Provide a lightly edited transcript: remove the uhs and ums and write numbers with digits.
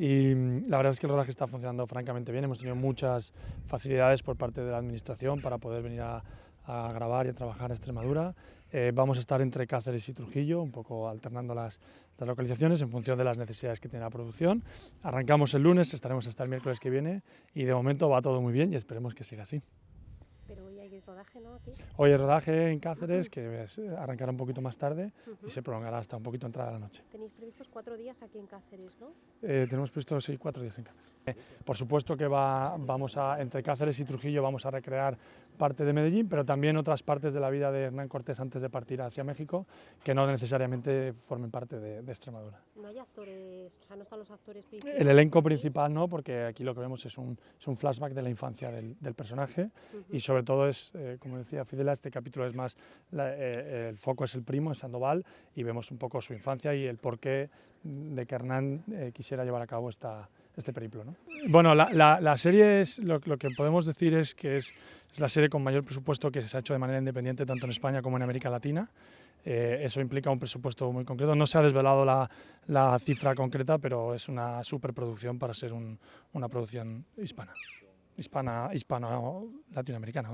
y la verdad es que el rodaje está funcionando francamente bien. Hemos tenido muchas facilidades por parte de la administración para poder venir a grabar y a trabajar a Extremadura. Vamos a estar entre Cáceres y Trujillo, un poco alternando las localizaciones en función de las necesidades que tiene la producción. Arrancamos el lunes, estaremos hasta el miércoles que viene y de momento va todo muy bien y esperemos que siga así. Pero hoy hay rodaje, ¿no? Aquí. Hoy el rodaje en Cáceres, que arrancará un poquito más tarde y se prolongará hasta un poquito entrada la noche. Tenéis previstos 4 días aquí en Cáceres, ¿no? Tenemos previsto, sí, 4 días en Cáceres. Por supuesto que vamos entre Cáceres y Trujillo vamos a recrear parte de Medellín, pero también otras partes de la vida de Hernán Cortés antes de partir hacia México, que no necesariamente formen parte de Extremadura. No hay actores, o sea, no están los actores principales. El elenco aquí. principal no, porque aquí lo que vemos es un flashback de la infancia del personaje y sobre todo es, como decía Fidela, este capítulo es más, el foco es el primo, es Sandoval, y vemos un poco su infancia y el porqué de que Hernán quisiera llevar a cabo este periplo, ¿no? Bueno, la serie es, lo que podemos decir es que es la serie con mayor presupuesto que se ha hecho de manera independiente tanto en España como en América Latina. Eso implica un presupuesto muy concreto. No se ha desvelado la cifra concreta, pero es una superproducción para ser una producción hispano-latinoamericana.